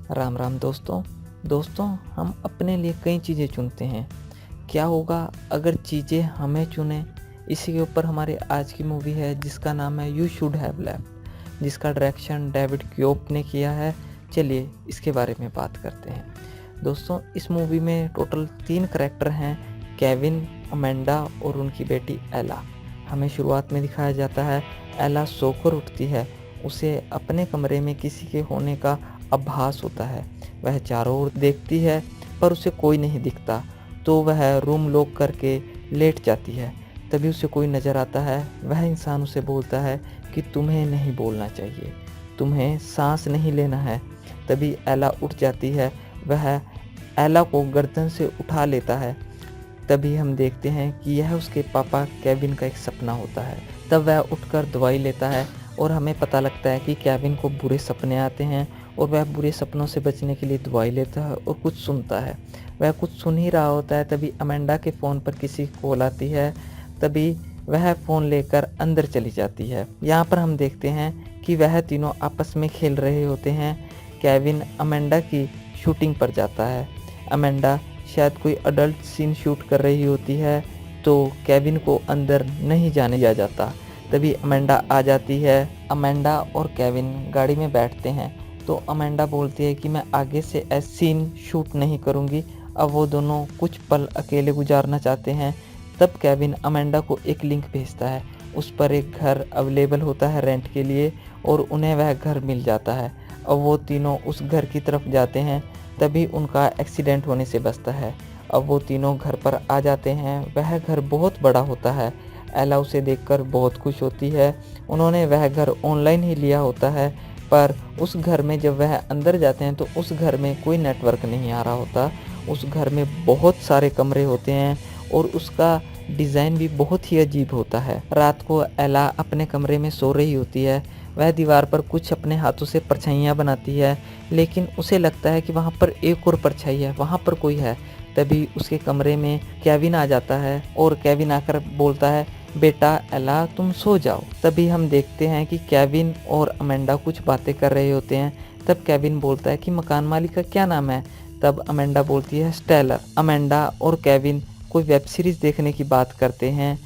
राम राम दोस्तों हम अपने लिए कई चीज़ें चुनते हैं। क्या होगा अगर चीज़ें हमें चुने? इसी के ऊपर हमारी आज की मूवी है जिसका नाम है यू शुड हैव लेफ्ट, जिसका डायरेक्शन डेविड क्योप ने किया है। चलिए इसके बारे में बात करते हैं। दोस्तों इस मूवी में टोटल 3 करैक्टर हैं, केविन, अमेंडा और उनकी बेटी एला। हमें शुरुआत में दिखाया जाता है एला सोकर उठती है, उसे अपने कमरे में किसी के होने का आभास होता है। वह चारों ओर देखती है पर उसे कोई नहीं दिखता, तो वह रूम लॉक करके लेट जाती है। तभी उसे कोई नज़र आता है। वह इंसान उसे बोलता है कि तुम्हें नहीं बोलना चाहिए, तुम्हें सांस नहीं लेना है। तभी एला उठ जाती है। वह एला को गर्दन से उठा लेता है। तभी हम देखते हैं कि यह उसके पापा केविन का एक सपना होता है। तब वह उठकर दवाई लेता है और हमें पता लगता है कि केविन को बुरे सपने आते हैं और वह बुरे सपनों से बचने के लिए दवाई लेता है और कुछ सुनता है। वह कुछ सुन ही रहा होता है, तभी अमेंडा के फ़ोन पर किसी की कॉल आती है। तभी वह फ़ोन लेकर अंदर चली जाती है। यहाँ पर हम देखते हैं कि वह तीनों आपस में खेल रहे होते हैं। केविन अमेंडा की शूटिंग पर जाता है। अमेंडा शायद कोई अडल्ट सीन शूट कर रही होती है, तो केविन को अंदर नहीं जाने दिया जाता। तभी अमेंडा आ जाती है। अमेंडा और केविन गाड़ी में बैठते हैं, तो अमेंडा बोलती है कि मैं आगे से ऐसा सीन शूट नहीं करूँगी। अब वो दोनों कुछ पल अकेले गुजारना चाहते हैं। तब केविन अमेंडा को एक लिंक भेजता है। उस पर एक घर अवेलेबल होता है रेंट के लिए और उन्हें वह घर मिल जाता है। अब वो तीनों उस घर की तरफ जाते हैं। तभी उनका एक्सीडेंट होने से बचता है। अब वो तीनों घर पर आ जाते हैं। वह घर बहुत बड़ा होता है। एला उसे देखकर बहुत खुश होती है। उन्होंने वह घर ऑनलाइन ही लिया होता है, पर उस घर में जब वह अंदर जाते हैं तो उस घर में कोई नेटवर्क नहीं आ रहा होता। उस घर में बहुत सारे कमरे होते हैं और उसका डिज़ाइन भी बहुत ही अजीब होता है। रात को एला अपने कमरे में सो रही होती है। वह दीवार पर कुछ अपने हाथों से परछाइयाँ बनाती है, लेकिन उसे लगता है कि वहाँ पर एक और परछाई है, वहाँ पर कोई है। तभी उसके कमरे में केविन आ जाता है और केविन आकर बोलता है, बेटा एला तुम सो जाओ। तभी हम देखते हैं कि केविन और अमेंडा कुछ बातें कर रहे होते हैं। तब केविन बोलता है कि मकान मालिक का क्या नाम है? तब अमेंडा बोलती है स्टेलर। अमेंडा और केविन कोई वेब सीरीज़ देखने की बात करते हैं,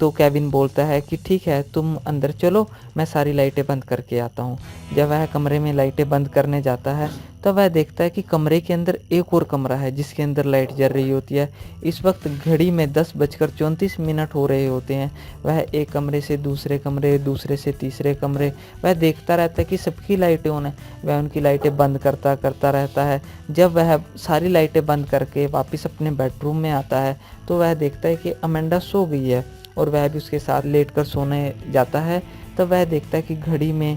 तो केविन बोलता है कि ठीक है तुम अंदर चलो, मैं सारी लाइटें बंद करके आता हूँ। जब वह कमरे में लाइटें बंद करने जाता है तब वह देखता है कि कमरे के अंदर एक और कमरा है जिसके अंदर लाइट जल रही होती है। इस वक्त घड़ी में 10:34 हो रहे होते हैं। वह एक कमरे से दूसरे कमरे, दूसरे से तीसरे कमरे, वह देखता रहता है कि सबकी लाइटें ऑन है। वह उनकी लाइटें बंद करता करता रहता है। जब वह सारी लाइटें बंद करके वापस अपने बेडरूम में आता है तो वह देखता है कि अमेंडा सो गई है और वह भी उसके साथ लेटकर सोने जाता है। तब वह देखता है कि घड़ी में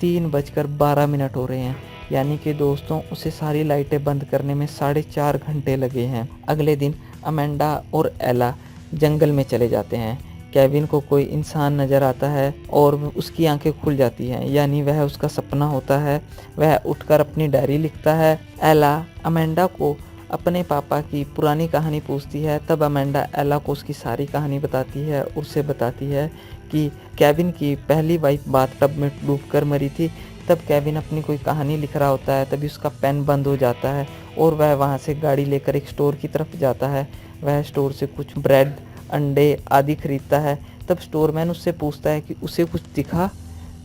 3:12 हो रहे हैं, यानी कि दोस्तों उसे सारी लाइटें बंद करने में 4.5 घंटे लगे हैं। अगले दिन अमेंडा और एला जंगल में चले जाते हैं। केविन को कोई इंसान नज़र आता है और उसकी आंखें खुल जाती हैं, यानी वह उसका सपना होता है। वह उठकर अपनी डायरी लिखता है। एला अमेंडा को अपने पापा की पुरानी कहानी पूछती है। तब अमेंडा एला को उसकी सारी कहानी बताती है। उसे बताती है कि केविन की पहली वाइफ बाथटब में डूबकर मरी थी। तब केविन अपनी कोई कहानी लिख रहा होता है, तभी उसका पेन बंद हो जाता है और वह वहाँ से गाड़ी लेकर एक स्टोर की तरफ जाता है। वह स्टोर से कुछ ब्रेड, अंडे आदि खरीदता है। तब स्टोरमैन उससे पूछता है कि उसे कुछ दिखा?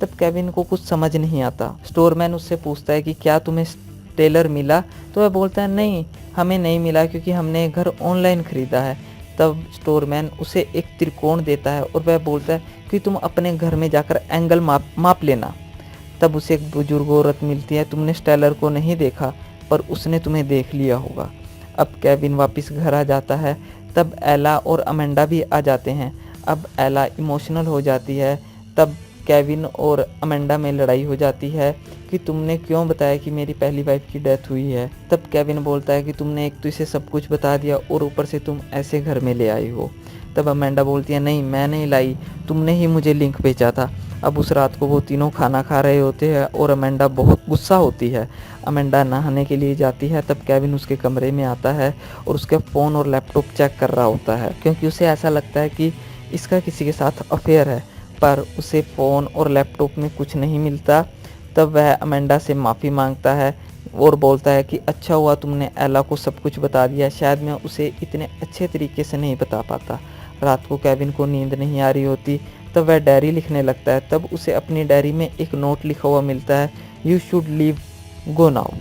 तब केविन को कुछ समझ नहीं आता। स्टोरमैन उससे पूछता है कि क्या तुम्हें टेलर मिला? तो वह बोलता है नहीं, हमें नहीं मिला क्योंकि हमने घर ऑनलाइन ख़रीदा है। तब स्टोरमैन उसे एक त्रिकोण देता है और वह बोलता है कि तुम अपने घर में जाकर एंगल माप लेना। तब उसे एक बुजुर्ग औरत मिलती है। तुमने स्टेलर को नहीं देखा, पर उसने तुम्हें देख लिया होगा। अब केविन वापस घर आ जाता है। तब एला और अमेंडा भी आ जाते हैं। अब एला इमोशनल हो जाती है। तब केविन और अमेंडा में लड़ाई हो जाती है कि तुमने क्यों बताया कि मेरी पहली वाइफ की डेथ हुई है। तब केविन बोलता है कि तुमने एक तो इसे सब कुछ बता दिया और ऊपर से तुम ऐसे घर में ले आई हो। तब अमेंडा बोलती है नहीं, मैं नहीं लाई, तुमने ही मुझे लिंक भेजा था। अब उस रात को वो तीनों खाना खा रहे होते हैं और अमेंडा बहुत गुस्सा होती है। अमेंडा नहाने के लिए जाती है। तब केविन उसके कमरे में आता है और उसके फ़ोन और लैपटॉप चेक कर रहा होता है, क्योंकि उसे ऐसा लगता है कि इसका किसी के साथ अफेयर है। पर उसे फ़ोन और लैपटॉप में कुछ नहीं मिलता। तब वह अमेंडा से माफ़ी मांगता है और बोलता है कि अच्छा हुआ तुमने एला को सब कुछ बता दिया, शायद मैं उसे इतने अच्छे तरीके से नहीं बता पाता। रात को केविन को नींद नहीं आ रही होती, तब वह डायरी लिखने लगता है। तब उसे अपनी डायरी में एक नोट लिखा हुआ मिलता है, you should leave go now,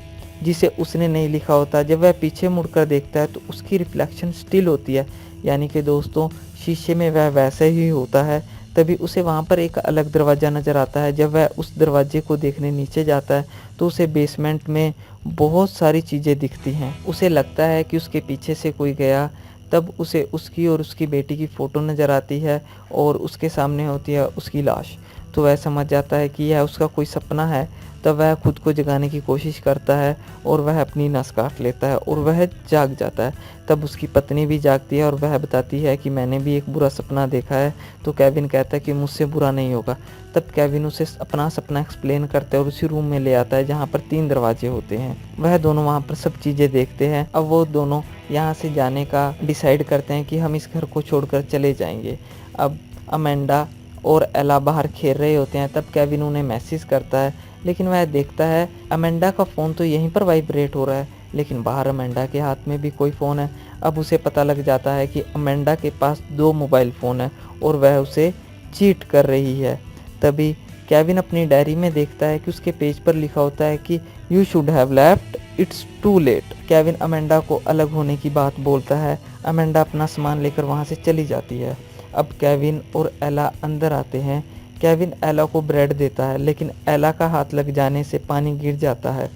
जिसे उसने नहीं लिखा होता। जब वह पीछे मुड़कर देखता है तो उसकी रिफ्लेक्शन स्टिल होती है, यानी कि दोस्तों शीशे में वह वैसे ही होता है। तभी उसे वहाँ पर एक अलग दरवाज़ा नज़र आता है। जब वह उस दरवाजे को देखने नीचे जाता है तो उसे बेसमेंट में बहुत सारी चीज़ें दिखती हैं। उसे लगता है कि उसके पीछे से कोई गया। तब उसे उसकी और उसकी बेटी की फ़ोटो नज़र आती है और उसके सामने होती है उसकी लाश। तो वह समझ जाता है कि यह उसका कोई सपना है। तब वह खुद को जगाने की कोशिश करता है और वह अपनी नस काट लेता है और वह जाग जाता है। तब उसकी पत्नी भी जागती है और वह बताती है कि मैंने भी एक बुरा सपना देखा है। तो केविन कहता है कि मुझसे बुरा नहीं होगा। तब केविन उसे अपना सपना एक्सप्लेन करता है और उसी रूम में ले आता है जहाँ पर 3 दरवाजे होते हैं। वह दोनों वहाँ पर सब चीज़ें देखते हैं। अब वो दोनों यहाँ से जाने का डिसाइड करते हैं कि हम इस घर को छोड़कर चले जाएंगे। अब अमेंडा और एला बाहर खेल रहे होते हैं। तब केविन उन्हें मैसेज करता है, लेकिन वह देखता है अमेंडा का फ़ोन तो यहीं पर वाइब्रेट हो रहा है, लेकिन बाहर अमेंडा के हाथ में भी कोई फ़ोन है। अब उसे पता लग जाता है कि अमेंडा के पास 2 मोबाइल फ़ोन है और वह उसे चीट कर रही है। तभी केविन अपनी डायरी में देखता है कि उसके पेज पर लिखा होता है कि you should have left, it's too late. Kevin Amanda को अलग होने की बात बोलता है। अमेंडा अपना सामान लेकर वहाँ से चली जाती है। अब केविन और एला अंदर आते हैं। केविन एला को ब्रेड देता है, लेकिन एला का हाथ लग जाने से पानी गिर जाता है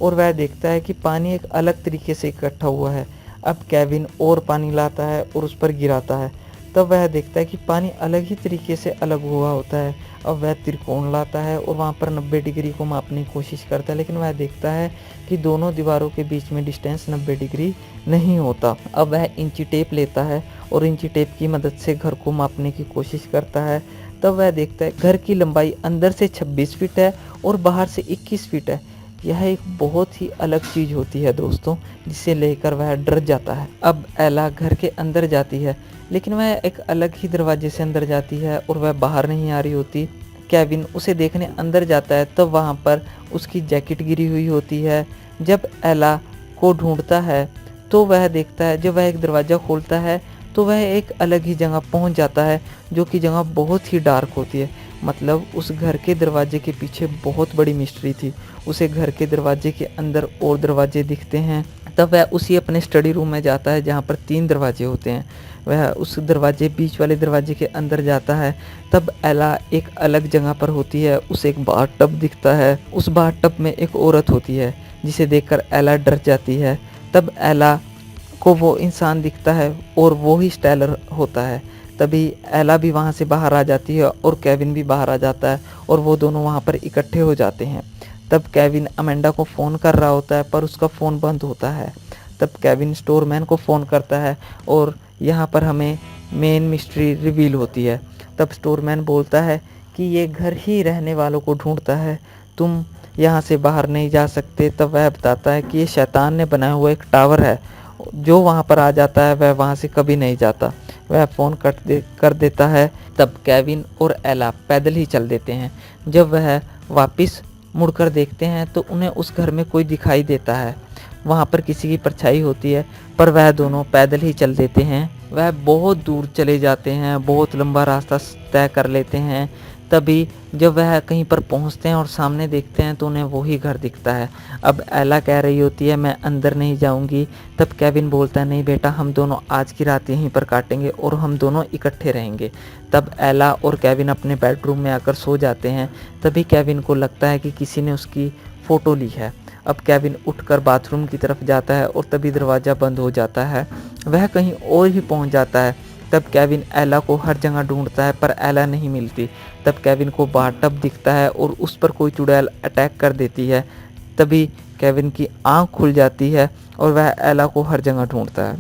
और वह देखता है कि पानी एक अलग तरीके से इकट्ठा हुआ है। अब केविन और पानी लाता है और उस पर गिराता है। तब वह देखता है कि पानी अलग ही तरीके से अलग हुआ होता है। अब वह त्रिकोण लाता है और वहाँ पर 90 डिग्री को मापने की कोशिश करता है, लेकिन वह देखता है कि दोनों दीवारों के बीच में डिस्टेंस 90 डिग्री नहीं होता। अब वह इंची टेप लेता है और इंची टेप की मदद से घर को मापने की कोशिश करता है। तब वह देखता है घर की लंबाई अंदर से 26 फीट है और बाहर से 21 फीट है। यह एक बहुत ही अलग चीज़ होती है दोस्तों, जिसे लेकर वह डर जाता है। अब एला घर के अंदर जाती है, लेकिन वह एक अलग ही दरवाजे से अंदर जाती है और वह बाहर नहीं आ रही होती। केविन उसे देखने अंदर जाता है, तब वहाँ पर उसकी जैकेट गिरी हुई होती है। जब एला को ढूंढता है तो वह देखता है, जब वह एक दरवाज़ा खोलता है तो वह एक अलग ही जगह पहुंच जाता है, जो कि जगह बहुत ही डार्क होती है। मतलब उस घर के दरवाजे के पीछे बहुत बड़ी मिस्ट्री थी। उसे घर के दरवाजे के अंदर और दरवाजे दिखते हैं। तब वह उसी अपने स्टडी रूम में जाता है जहाँ पर 3 दरवाजे होते हैं। वह उस दरवाजे बीच वाले दरवाजे के अंदर जाता है। तब एला एक अलग जगह पर होती है। उसे एक बाथटब दिखता है। उस बाथटब में एक औरत होती है, जिसे देखकर एला डर जाती है। तब एला को वो इंसान दिखता है और वो ही स्टेलर होता है। तभी एला भी वहाँ से बाहर आ जाती है और केविन भी बाहर आ जाता है और वो दोनों वहाँ पर इकट्ठे हो जाते हैं। तब केविन अमेंडा को फ़ोन कर रहा होता है, पर उसका फ़ोन बंद होता है। तब केविन स्टोरमैन को फ़ोन करता है और यहाँ पर हमें मेन मिस्ट्री रिवील होती है। तब स्टोरमैन बोलता है कि ये घर ही रहने वालों को ढूंढता है, तुम यहाँ से बाहर नहीं जा सकते। तब वह बताता है कि ये शैतान ने बनाया हुआ एक टावर है, जो वहाँ पर आ जाता है वह वहाँ से कभी नहीं जाता। वह फ़ोन कर देता है। तब केविन और एला पैदल ही चल देते हैं। जब वह वापस मुड़कर देखते हैं तो उन्हें उस घर में कोई दिखाई देता है। वहाँ पर किसी की परछाई होती है, पर वह दोनों पैदल ही चल देते हैं। वह बहुत दूर चले जाते हैं, बहुत लंबा रास्ता तय कर लेते हैं। तभी जब वह कहीं पर पहुंचते हैं और सामने देखते हैं तो उन्हें वही घर दिखता है। अब एला कह रही होती है मैं अंदर नहीं जाऊंगी। तब केविन बोलता है नहीं बेटा, हम दोनों आज की रात यहीं पर काटेंगे और हम दोनों इकट्ठे रहेंगे। तब एला और केविन अपने बेडरूम में आकर सो जाते हैं। तभी केविन को लगता है कि किसी ने उसकी फ़ोटो ली है। अब केविन उठकर बाथरूम की तरफ जाता है और तभी दरवाज़ा बंद हो जाता है। वह कहीं और ही पहुंच जाता है। तब केविन एला को हर जगह ढूंढता है, पर एला नहीं मिलती। तब केविन को बाथटब दिखता है और उस पर कोई चुड़ैल अटैक कर देती है। तभी केविन की आंख खुल जाती है और वह एला को हर जगह ढूंढता है,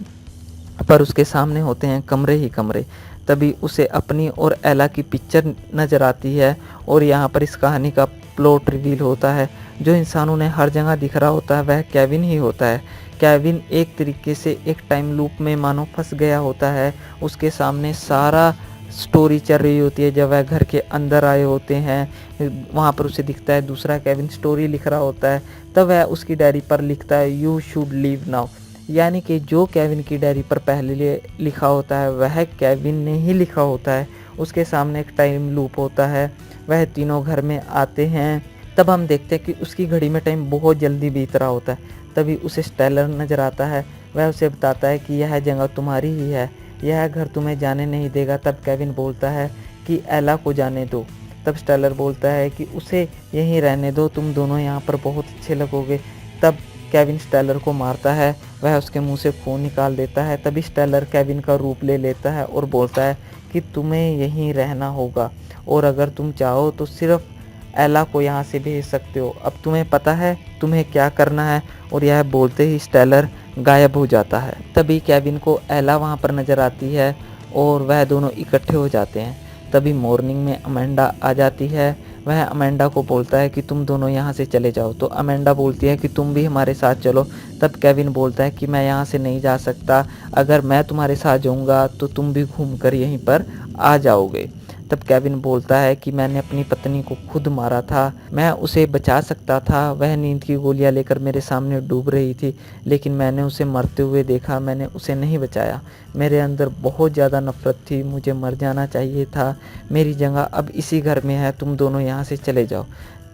पर उसके सामने होते हैं कमरे ही कमरे। तभी उसे अपनी और एला की पिक्चर नज़र आती है और यहाँ पर इस कहानी का प्लॉट रिवील होता है। जो इंसान उन्हें हर जगह दिख रहा होता है वह केविन ही होता है। केविन एक तरीके से एक टाइम लूप में मानो फंस गया होता है। उसके सामने सारा स्टोरी चल रही होती है, जब वह घर के अंदर आए होते हैं, वहाँ पर उसे दिखता है दूसरा केविन स्टोरी लिख रहा होता है। तब वह उसकी डायरी पर लिखता है यू शुड लीव नाउ, यानी कि जो केविन की डायरी पर पहले लिखा होता है वह केविन ने ही लिखा होता है। उसके सामने एक टाइम लूप होता है, वह तीनों घर में आते हैं। तब हम देखते हैं कि उसकी घड़ी में टाइम बहुत जल्दी बीत रहा होता है। तभी उसे स्टेलर नज़र आता है, वह उसे बताता है कि यह जगह तुम्हारी ही है, यह घर तुम्हें जाने नहीं देगा। तब केविन बोलता है कि एला को जाने दो। तब स्टेलर बोलता है कि उसे यहीं रहने दो, तुम दोनों यहाँ पर बहुत अच्छे लगोगे। तब केविन स्टेलर को मारता है, वह उसके मुंह से खून निकाल देता है। तभी स्टेलर केविन का रूप ले लेता है और बोलता है कि तुम्हें यहीं रहना होगा, और अगर तुम चाहो तो सिर्फ एला को यहाँ से भेज सकते हो। अब तुम्हें पता है तुम्हें क्या करना है। और यह बोलते ही स्टेलर गायब हो जाता है। तभी केविन को एला वहाँ पर नज़र आती है और वह दोनों इकट्ठे हो जाते हैं। तभी मॉर्निंग में अमेंडा आ जाती है, वह अमेंडा को बोलता है कि तुम दोनों यहाँ से चले जाओ। तो अमेंडा बोलती है कि तुम भी हमारे साथ चलो। तब केविन बोलता है कि मैं यहाँ से नहीं जा सकता, अगर मैं तुम्हारे साथ जाऊँगा तो तुम भी घूमकर यहीं पर आ जाओगे। तब केविन बोलता है कि मैंने अपनी पत्नी को खुद मारा था, मैं उसे बचा सकता था, वह नींद की गोलियां लेकर मेरे सामने डूब रही थी, लेकिन मैंने उसे मरते हुए देखा, मैंने उसे नहीं बचाया। मेरे अंदर बहुत ज़्यादा नफरत थी, मुझे मर जाना चाहिए था। मेरी जगह अब इसी घर में है, तुम दोनों यहाँ से चले जाओ।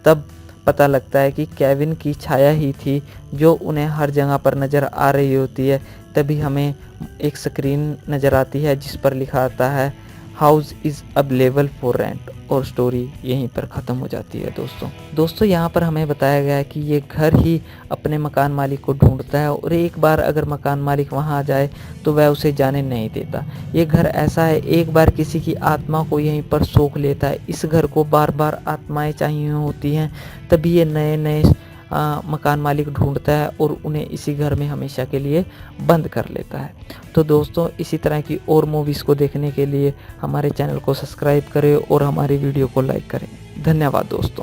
तब पता लगता है कि केविन की छाया ही थी जो उन्हें हर जगह पर नज़र आ रही होती है। तभी हमें एक स्क्रीन नज़र आती है जिस पर लिखा आता है house is available for rent, और स्टोरी यहीं पर ख़त्म हो जाती है। दोस्तों यहाँ पर हमें बताया गया है कि ये घर ही अपने मकान मालिक को ढूंढता है, और एक बार अगर मकान मालिक वहाँ आ जाए तो वह उसे जाने नहीं देता। ये घर ऐसा है, एक बार किसी की आत्मा को यहीं पर सोख लेता है। इस घर को बार बार आत्माएं चाहिए होती हैं, तभी ये नए नए मकान मालिक ढूंढता है और उन्हें इसी घर में हमेशा के लिए बंद कर लेता है। तो दोस्तों इसी तरह की और मूवीज़ को देखने के लिए हमारे चैनल को सब्सक्राइब करें और हमारी वीडियो को लाइक करें। धन्यवाद दोस्तों।